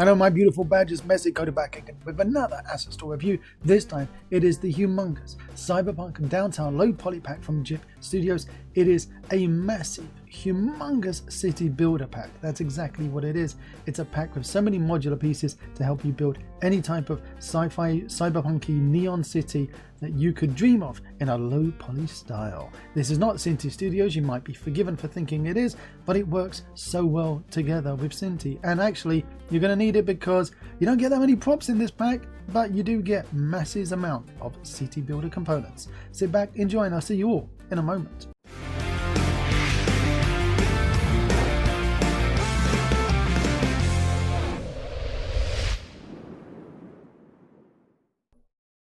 Hello my beautiful badges, Messi Coda back again with another asset store review. This time it is the humongous Cyberpunk Downtown low poly pack from Synty Studios. It is a massive, humongous city builder pack. That's exactly what it is. It's a pack with so many modular pieces to help you build any type of sci-fi, cyberpunky neon city that you could dream of in a low poly style. This is not Synty Studios, you might be forgiven for thinking it is, but it works so well together with Synty. And actually, you're going to need it because you don't get that many props in this pack, but you do get massive amount of city builder components. Sit back, enjoy, and I'll see you all in a moment.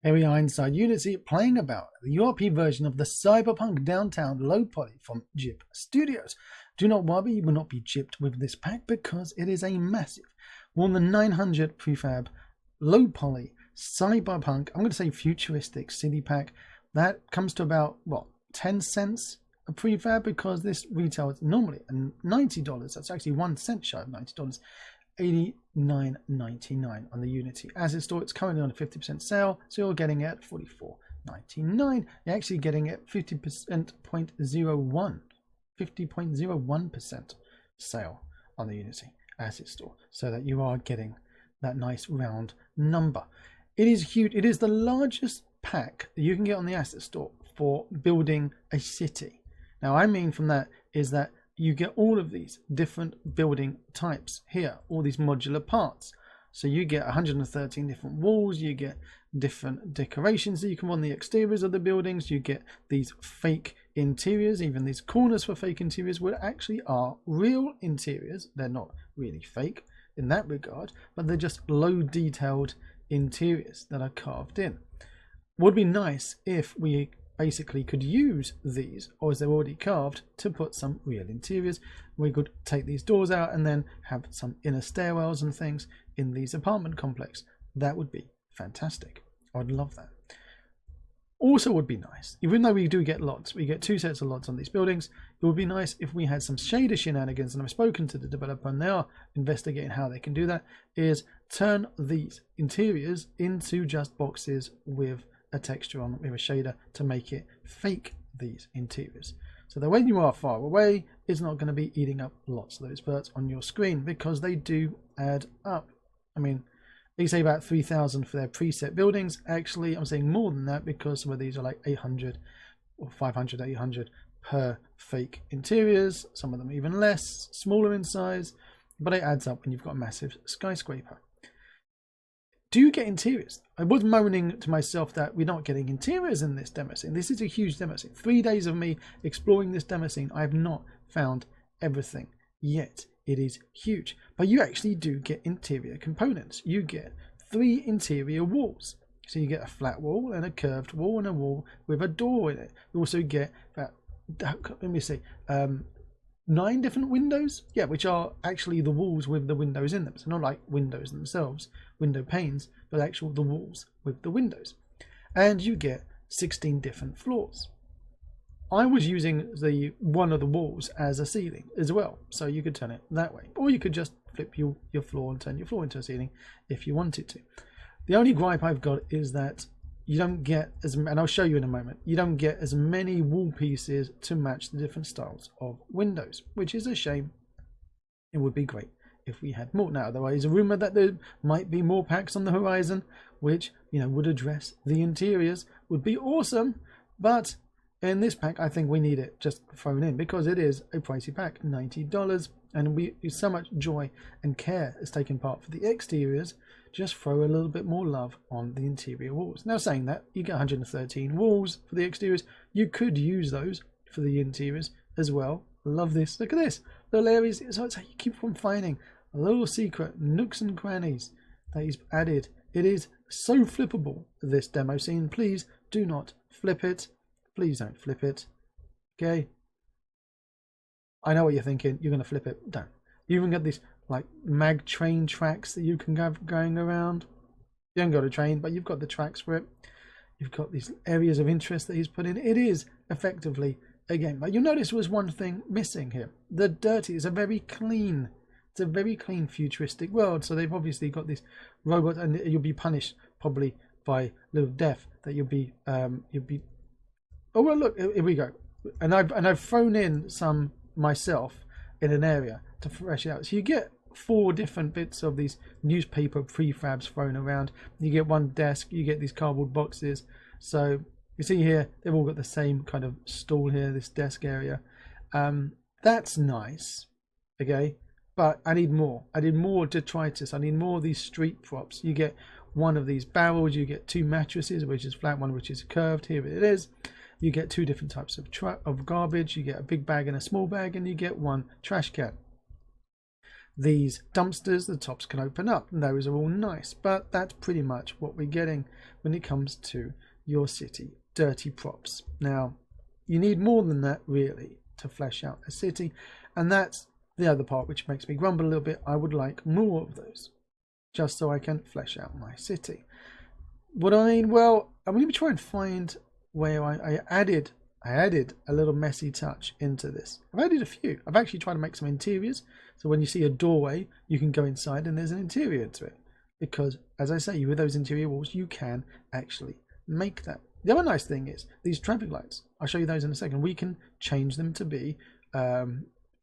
Here we are inside Unity playing about the European version of the Cyberpunk Downtown low poly from Synty Studios. Do not worry, you will not be gypped with this pack because it is a massive, more than 900 prefab, low poly, cyberpunk, I'm going to say futuristic city pack. That comes to about, what, 10 cents a prefab because this retails normally $90. That's actually 1 cent shy of $90. $89.99 on the Unity Asset Store. It's currently on a 50% sale, so you're getting it at $44.99. You're actually getting it 50.01% sale on the Unity Asset Store, so that you are getting that nice round number. It is huge. It is the largest pack that you can get on the Asset Store for building a city. Now, I mean from that is that you get all of these different building types here, all these modular parts. So you get 113 different walls, you get different decorations that you can run the exteriors of the buildings, you get these fake interiors, even these corners for fake interiors, which actually are real interiors. They're not really fake in that regard, but they're just low detailed interiors that are carved in. Would be nice if we basically could use these, or as they're already carved, to put some real interiors. We could take these doors out and then have some inner stairwells and things in these apartment complex. That would be fantastic. I'd love that. Also would be nice, even though we do get lots, we get 2 sets of lots on these buildings, it would be nice if we had some shader shenanigans, and I've spoken to the developer and they are investigating how they can do that, is turn these interiors into just boxes with a texture on with a shader to make it fake these interiors, so that when you are far away, it's not going to be eating up lots of those verts on your screen, because they do add up. I mean, they say about 3,000 for their preset buildings. Actually, I'm saying more than that because some of these are like 800 or 500, 800 per fake interiors. Some of them even less, smaller in size, but it adds up when you've got a massive skyscraper. Do you get interiors? I was moaning to myself that we're not getting interiors in this demo scene. This is a huge demo scene. 3 days of me exploring this demo scene. I have not found everything yet. It is huge. But you actually do get interior components. You get 3 interior walls. So you get a flat wall and a curved wall and a wall with a door in it. You also get about, let me see, 9 different windows, yeah, which are actually the walls with the windows in them. So not like windows themselves, window panes, but actual the walls with the windows. And you get 16 different floors. I was using the one of the walls as a ceiling as well, so you could turn it that way, or you could just flip your floor and turn your floor into a ceiling if you wanted to. The only gripe I've got is that you don't get as, and I'll show you in a moment, you don't get as many wall pieces to match the different styles of windows, which is a shame. It would be great if we had more. Now, there is a rumor that there might be more packs on the horizon, which, you know, would address the interiors. Would be awesome, but in this pack, I think we need it just thrown in because it is a pricey pack, $90, and so much joy and care is taken part for the exteriors. Just throw a little bit more love on the interior walls. Now, saying that, you get 113 walls for the exteriors. You could use those for the interiors as well. Love this. Look at this. Little areas. So it's how you keep on finding little secret nooks and crannies that he's added. It is so flippable, this demo scene. Please do not flip it. Please don't flip it. Okay? I know what you're thinking. You're going to flip it. Don't. You even get these like mag train tracks that you can have going around. You haven't got a train, but you've got the tracks for it. You've got these areas of interest that he's put in. It is effectively a game. But you'll notice there was one thing missing here. The dirty is a very clean It's a very clean, futuristic world. So they've obviously got this robot, and you'll be punished probably by little death. That you'll be. Oh well, look, here we go. And I've thrown in some myself in an area to fresh it out. So you get 4 different bits of these newspaper prefabs thrown around. You get one desk. You get these cardboard boxes. So you see here, they've all got the same kind of stall here. This desk area. That's nice. Okay. But I need more. I need more detritus. I need more of these street props. You get one of these barrels. You get 2 mattresses, which is flat, one which is curved. Here it is. You get 2 different types of garbage. You get a big bag and a small bag, and you get 1 trash can. These dumpsters, the tops can open up. And those are all nice. But that's pretty much what we're getting when it comes to your city. Dirty props. Now, you need more than that, really, to flesh out a city. And that's the other part which makes me grumble a little bit. I would like more of those, just so I can flesh out my city. What I mean, well, I'm going to try and find where I added a little messy touch into this. I've added a few. I've actually tried to make some interiors. So when you see a doorway, you can go inside and there's an interior to it. Because, as I say, with those interior walls, you can actually make that. The other nice thing is these traffic lights. I'll show you those in a second. We can change them to be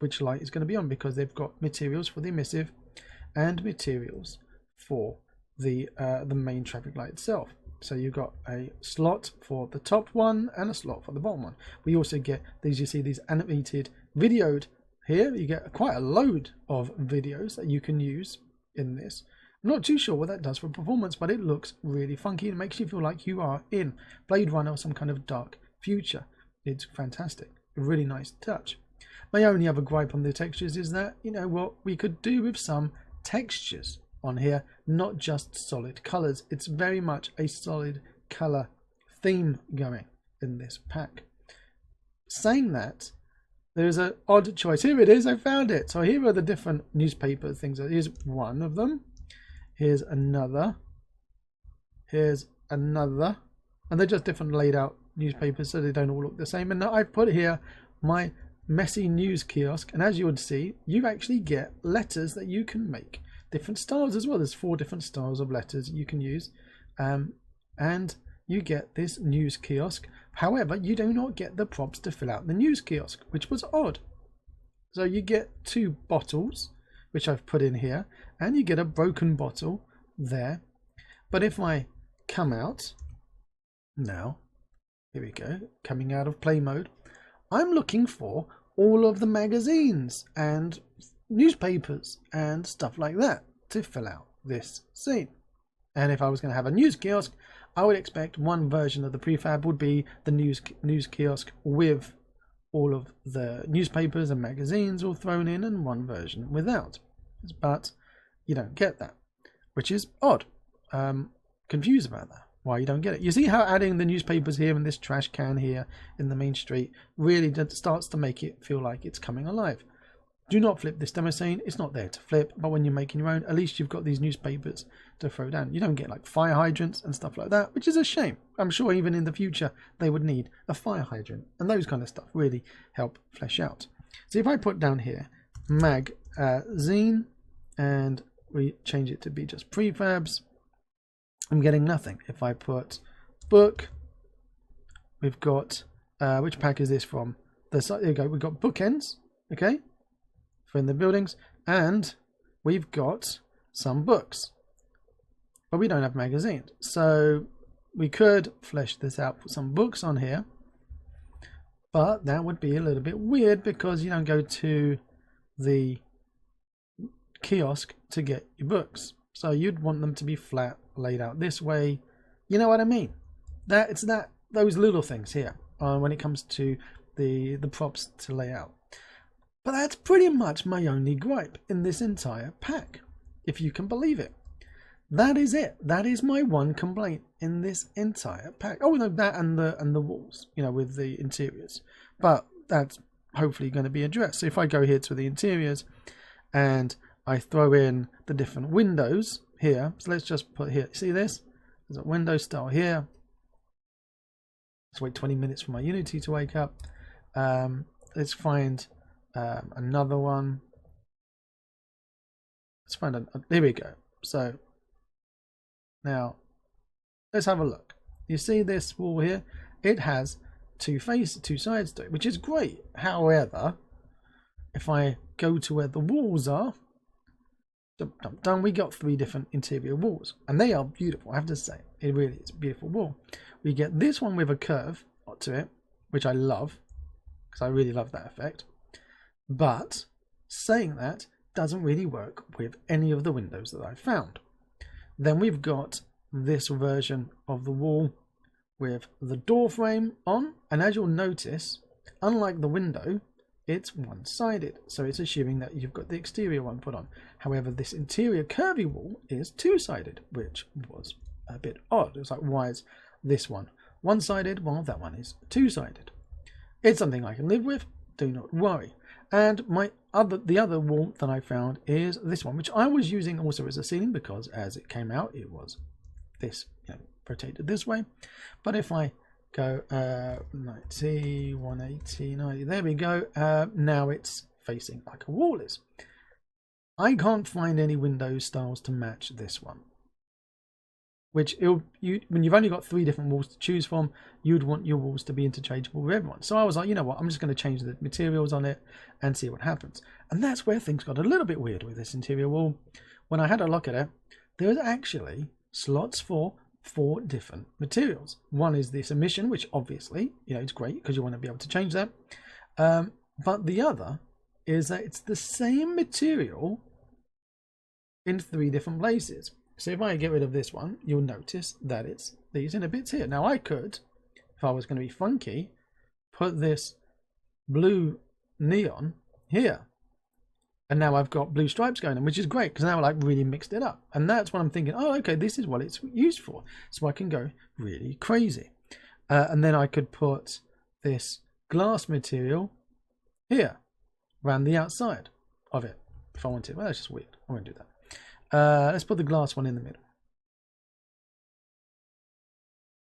which light is going to be on, because they've got materials for the emissive and materials for the main traffic light itself. So you've got a slot for the top one and a slot for the bottom one. We also get these, you see these animated videoed here. You get quite a load of videos that you can use in this. I'm not too sure what that does for performance, but it looks really funky. It makes you feel like you are in Blade Runner or some kind of dark future. It's fantastic. A really nice touch. My only other gripe on the textures is that, you know what, we could do with some textures on here, not just solid colors. It's very much a solid color theme going in this pack. Saying that, there's an odd choice. Here it is, I found it. So here are the different newspaper things. Here's one of them. Here's another. Here's another. And they're just different laid out newspapers, so they don't all look the same. And now I've put here my messy news kiosk, and as you would see, you actually get letters that you can make different styles as well. There's 4 different styles of letters you can use, and you get this news kiosk. However, you do not get the props to fill out the news kiosk, which was odd. So you get 2 bottles, which I've put in here, and you get a broken bottle there. But if I come out now, here we go, coming out of play mode, I'm looking for all of the magazines and newspapers and stuff like that to fill out this scene. And if I was going to have a news kiosk, I would expect one version of the prefab would be the news kiosk with all of the newspapers and magazines all thrown in, and one version without. But you don't get that, which is odd. Confused about that. Why you don't get it. You see how adding the newspapers here and this trash can here in the main street really starts to make it feel like it's coming alive. Do not flip this demo scene. It's not there to flip, but when you're making your own, at least you've got these newspapers to throw down. You don't get like fire hydrants and stuff like that, which is a shame. I'm sure even in the future they would need a fire hydrant, and those kind of stuff really help flesh out. So if I put down here magazine and we change it to be just prefabs, I'm getting nothing. If I put book, we've got which pack is this from? There you go. We've got bookends, okay, for in the buildings, and we've got some books, but we don't have magazines. So we could flesh this out, put some books on here, but that would be a little bit weird because you don't go to the kiosk to get your books. So you'd want them to be flat, laid out this way. You know what I mean? Those little things here when it comes to the props to lay out. But that's pretty much my only gripe in this entire pack, if you can believe it. That is it. That is my one complaint in this entire pack. Oh no, that and the walls, you know, with the interiors. But that's hopefully going to be addressed. So if I go here to the interiors and I throw in the different windows here. So let's just put here. See this? There's a window style here. Let's wait 20 minutes for my Unity to wake up. Let's find another one. let's find a, here we go. So now let's have a look. You see this wall here? It has two sides to it, which is great. However, if I go to where the walls are, we got 3 different interior walls, and they are beautiful. I have to say, it really is a beautiful wall. We get this one with a curve to it, which I love, because I really love that effect. But saying that, doesn't really work with any of the windows that I found. Then we've got this version of the wall with the door frame on, and as you'll notice, unlike the window, it's one-sided, so it's assuming that you've got the exterior one put on. However, this interior curvy wall is two-sided, which was a bit odd. It was like, why is this one one-sided while that one is two-sided? It's something I can live with, do not worry. And the other wall that I found is this one, which I was using also as a ceiling, because as it came out, it was this, rotated this way. But if I go 90, 180, 90, there we go. Now it's facing like a wall is. I can't find any window styles to match this one. Which when you've only got 3 different walls to choose from, you'd want your walls to be interchangeable with everyone. So I was like, you know what, I'm just going to change the materials on it and see what happens. And that's where things got a little bit weird with this interior wall. When I had a look at it, there's actually slots for 4 different materials. One is this emission, which obviously, it's great because you want to be able to change that. But the other is that it's the same material in 3 different places. So if I get rid of this one, you'll notice that it's these inner bits here. Now I could, if I was going to be funky, put this blue neon here. And now I've got blue stripes going on, which is great because now I like really mixed it up. And that's what I'm thinking, oh, okay, this is what it's used for. So I can go really crazy. And then I could put this glass material here, around the outside of it, if I wanted. Well, that's just weird. I won't do that. Let's put the glass one in the middle.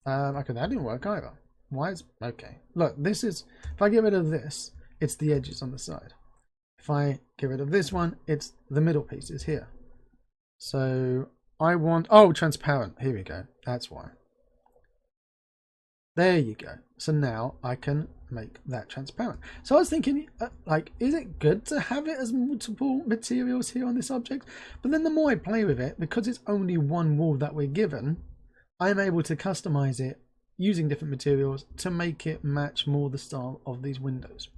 Okay, that didn't work either. Why is... Okay, look, this is... If I get rid of this, it's the edges on the side. If I get rid of this one, it's the middle pieces here. So I want... Oh, transparent. Here we go. That's why. There you go. So now I can make that transparent. So I was thinking, is it good to have it as multiple materials here on this object? But then the more I play with it, because it's only one wall that we're given, I'm able to customize it using different materials to make it match more the style of these windows.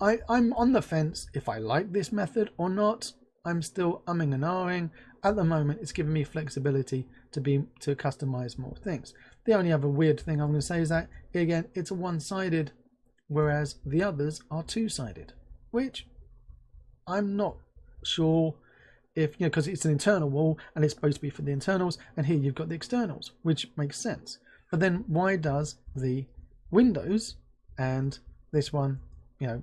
I'm on the fence if I like this method or not. I'm still umming and ahhing. At the moment, it's giving me flexibility to customize more things. The only other weird thing I'm going to say is that, again, it's a one-sided, whereas the others are two-sided, which I'm not sure if, because it's an internal wall and it's supposed to be for the internals, and here you've got the externals, which makes sense. But then why does the windows and this one,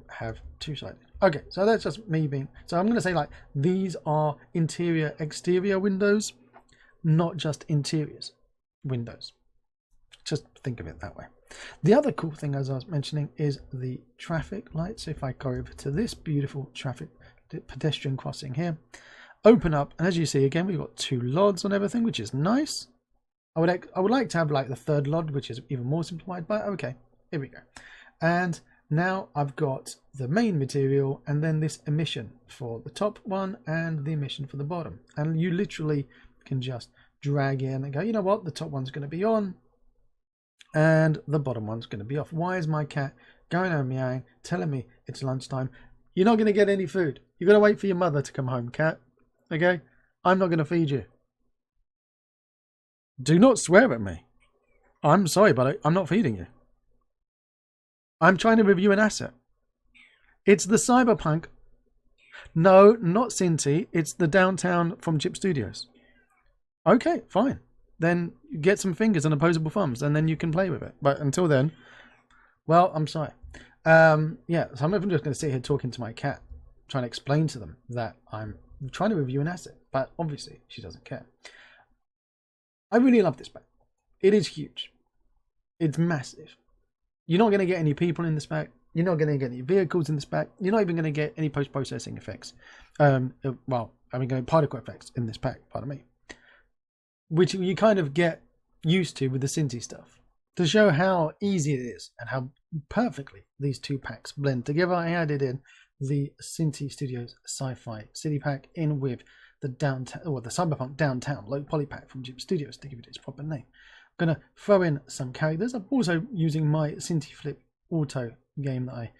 have two-sided? Okay, so that's just me being... So I'm going to say, these are interior, exterior windows, not just interiors windows. Just think of it that way. The other cool thing, as I was mentioning, is the traffic lights. So if I go over to this beautiful pedestrian crossing here, open up, and as you see, again, we've got 2 LODs on everything, which is nice. I would like to have the 3rd LOD, which is even more simplified, but okay, here we go. And now I've got the main material and then this emission for the top one and the emission for the bottom. And you literally can just drag in and go, you know what, the top one's going to be on and the bottom one's going to be off. Why is my cat going home meowing, telling me it's lunchtime? You're not going to get any food. You've got to wait for your mother to come home, cat. Okay? I'm not going to feed you. Do not swear at me. I'm sorry, but I'm not feeding you. I'm trying to review an asset. It's the Cyberpunk. No, not Synty. It's the Downtown from Synty Studios. Okay, fine. Then get some fingers and opposable thumbs, and then you can play with it. But until then, well, I'm sorry. Yeah, so I'm even just going to sit here talking to my cat, trying to explain to them that I'm trying to review an asset. But obviously, she doesn't care. I really love this pack. It is huge. It's massive. You're not going to get any people in this pack. You're not going to get any vehicles in this pack. You're not even going to get any post-processing effects. Well, particle effects in this pack, pardon me, which you kind of get used to with the Synty stuff. To show how easy it is and how perfectly these two packs blend together, I added in the Synty Studios Sci-Fi City Pack in with the Downtown, or the Cyberpunk Downtown low poly pack from Synty Studios to give it its proper name. I'm going to throw in some characters. I'm also using my Synty Flip Auto game that I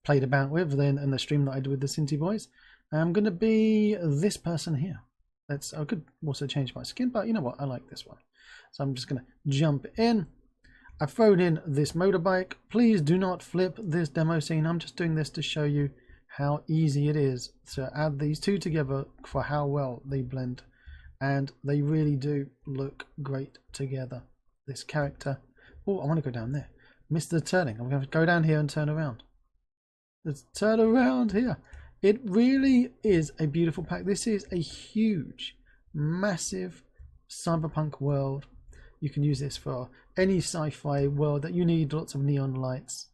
played about with then in the stream that I did with the Synty Boys. I'm going to be this person here. I could also change my skin, but you know what? I like this one. So I'm just going to jump in. I've thrown in this motorbike. Please do not flip this demo scene. I'm just doing this to show you how easy it is to add these two together for how well they blend. And they really do look great together. This character. Oh, I want to go down there. Missed the turning. I'm going to go down here and turn around. Let's turn around here. It really is a beautiful pack. This is a huge, massive cyberpunk world. You can use this for any sci-fi world that you need lots of neon lights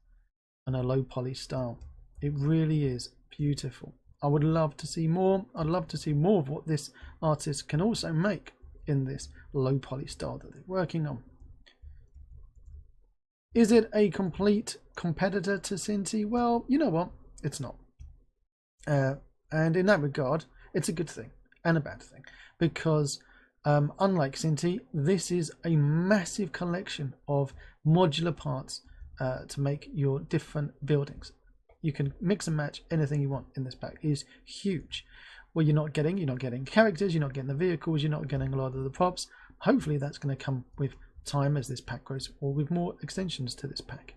and a low poly style. It really is beautiful. I would love to see more. I'd love to see more of what this artist can also make in this low poly style that they're working on. Is it a complete competitor to Synty? Well, you know what? It's not. And in that regard, it's a good thing and a bad thing, because unlike Synty, this is a massive collection of modular parts to make your different buildings. You can mix and match anything you want in this pack. It is huge. Well, you're not getting characters, you're not getting the vehicles, you're not getting a lot of the props. Hopefully that's going to come with time as this pack grows, or with more extensions to this pack.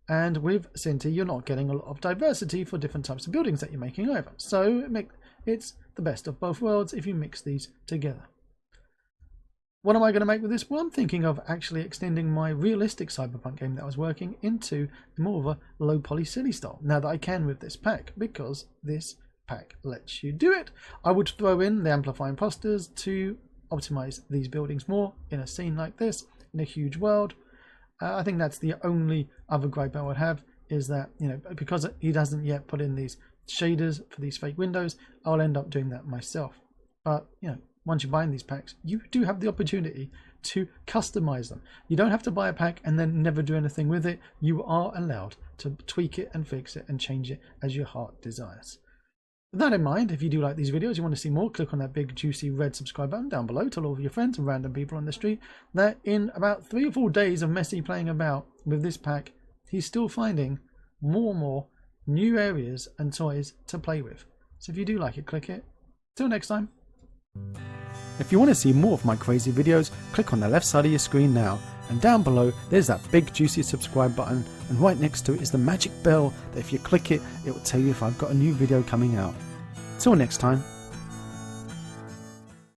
And with Synty, you're not getting a lot of diversity for different types of buildings that you're making either. So it's the best of both worlds if you mix these together. What am I going to make with this? Well, I'm thinking of actually extending my realistic cyberpunk game that I was working into more of a low poly silly style, now that I can with this pack, because this pack lets you do it. I would throw in the Amplify Imposters to optimize these buildings more in a scene like this, in a huge world. I think that's the only other gripe I would have, is that, you know, because he doesn't yet put in these shaders for these fake windows, I'll end up doing that myself. But, you know, once you're buying these packs, you do have the opportunity to customize them. You don't have to buy a pack and then never do anything with it. You are allowed to tweak it and fix it and change it as your heart desires. With that in mind, if you do like these videos, you want to see more, click on that big juicy red subscribe button down below. Tell all of your friends and random people on the street that in about 3 or 4 days of Messi playing about with this pack, he's still finding more and more new areas and toys to play with. So if you do like it, click it. Till next time. If you want to see more of my crazy videos, click on the left side of your screen now, and down below there's that big juicy subscribe button, and right next to it is the magic bell that if you click it, it will tell you if I've got a new video coming out. Till next time.